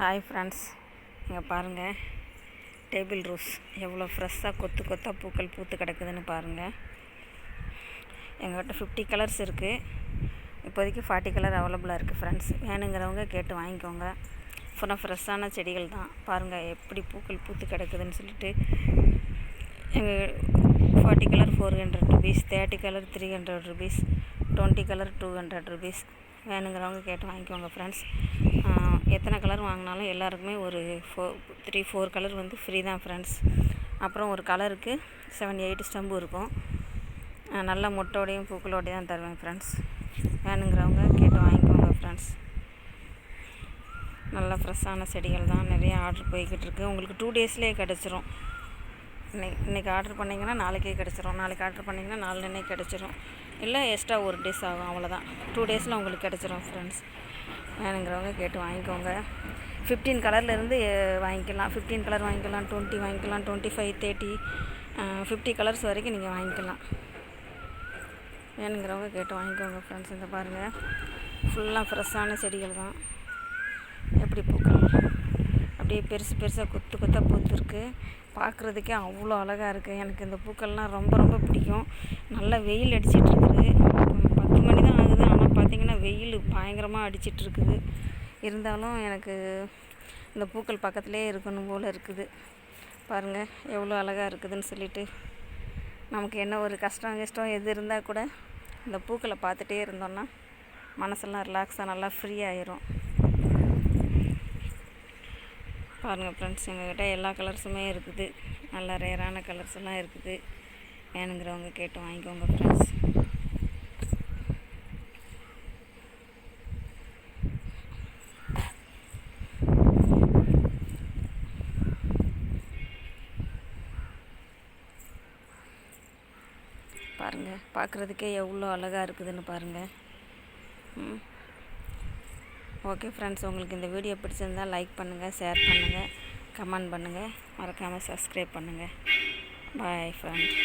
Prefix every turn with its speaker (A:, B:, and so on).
A: Hi friends, இங்கே பாருங்கள். Table rose எவ்வளோ ஃப்ரெஷ்ஷாக கொத்து கொத்தாக பூக்கள் பூத்து கிடக்குதுன்னு பாருங்கள். எங்கள்கிட்ட 50 கலர்ஸ் இருக்குது. இப்போதைக்கு 40 கலர் அவைலபிளாக இருக்குது ஃப்ரெண்ட்ஸ். வேணுங்கிறவங்க கேட்டு வாங்கிக்கோங்க. ஃப்ரெஷ்ஷான செடிகள் தான். பாருங்கள் எப்படி பூக்கள் பூத்து கிடக்குதுன்னு சொல்லிட்டு. எங்கள் 40 colour 400 rupees, 30 colour 300 rupees, 20 colour 200 rupees. வேணுங்கிறவங்க கேட்டு வாங்கிக்கோங்க ஃப்ரெண்ட்ஸ். எத்தனை கலர் வாங்கினாலும் எல்லாருக்குமே ஒரு 4 கலர் வந்து ஃப்ரீ தான் ஃப்ரெண்ட்ஸ். அப்புறம் ஒரு கலருக்கு 7-8 ஸ்டெம்பு இருக்கும். நல்ல மொட்டோடையும் பூக்களோடையும் தான் தருவேன் ஃப்ரெண்ட்ஸ். வேணுங்கிறவங்க கேட்டு வாங்கிக்கோங்க ஃப்ரெண்ட்ஸ். நல்ல ஃப்ரெஷ்ஷான செடிகள் தான். நிறைய ஆர்டர் போய்கிட்டு இருக்குது. உங்களுக்கு 2 டேஸ்லேயே கிடச்சிரும். இன்றைக்கி ஆர்டர் பண்ணிங்கன்னா நாளைக்கே கிடச்சிரும். நாளைக்கு ஆர்டர் பண்ணிங்கன்னா நாளைக்கு கிடச்சிரும். இல்லை எக்ஸ்ட்ரா ஒரு டேஸ் ஆகும், அவ்வளோதான். 2 டேஸில் உங்களுக்கு கிடச்சிரும் ஃப்ரெண்ட்ஸ். வேணுங்கிறவங்க கேட்டு வாங்கிக்கோங்க. 15 கலர்லேருந்து வாங்கிக்கலாம். 15 கலர் வாங்கிக்கலாம், 20 வாங்கிக்கலாம், 25, 30, 50 கலர்ஸ் வரைக்கும் நீங்கள் வாங்கிக்கலாம். வேணுங்கிறவங்க கேட்டு வாங்கிக்கோங்க ஃப்ரெண்ட்ஸ். இந்த பாருங்கள், ஃபுல்லாக ஃப்ரெஷ்ஷான செடிகள் தான். எப்படி பூக்கள் அப்படியே பெருசு பெருசாக கொத்து கொத்தாக பூத்துருக்கு. பார்க்குறதுக்கே அவ்வளோ அழகாக இருக்குது. எனக்கு இந்த பூக்கள்லாம் ரொம்ப ரொம்ப பிடிக்கும். நல்லா வெயில் அடிச்சிட்ருக்குது. 10 மணி தான் ஆகுது. ஆனால் பார்த்திங்கன்னா வெயில் பயங்கரமாக அடிச்சிட்ருக்குது. இருந்தாலும் எனக்கு இந்த பூக்கள் பக்கத்துலேயே இருக்கணும் போல் இருக்குது. பாருங்கள் எவ்வளோ அழகாக இருக்குதுன்னு சொல்லிட்டு. நமக்கு என்ன ஒரு கஷ்டம் எது இருந்தால் கூட இந்த பூக்களை பார்த்துட்டே இருந்தோன்னா மனசெல்லாம் ரிலாக்ஸாக நல்லா ஃப்ரீ ஆயிரும். பாருங்கள் ஃப்ரெண்ட்ஸ், எங்கள்கிட்ட எல்லா கலர்ஸுமே இருக்குது. நல்ல ரேரான கலர்ஸ் எல்லாம் இருக்குது. வேணுங்கிறவங்க கேட்டு வாங்கிக்கோங்க ஃப்ரெண்ட்ஸ். பாருங்கள், பார்க்குறதுக்கே எவ்வளோ அழகாக இருக்குதுன்னு பாருங்கள். ஓகே ஃப்ரெண்ட்ஸ், உங்களுக்கு இந்த வீடியோ பிடிச்சிருந்தால் லைக் பண்ணுங்கள், ஷேர் பண்ணுங்கள், கமெண்ட் பண்ணுங்கள், மறக்காமல் சப்ஸ்கிரைப் பண்ணுங்கள். Bye friends.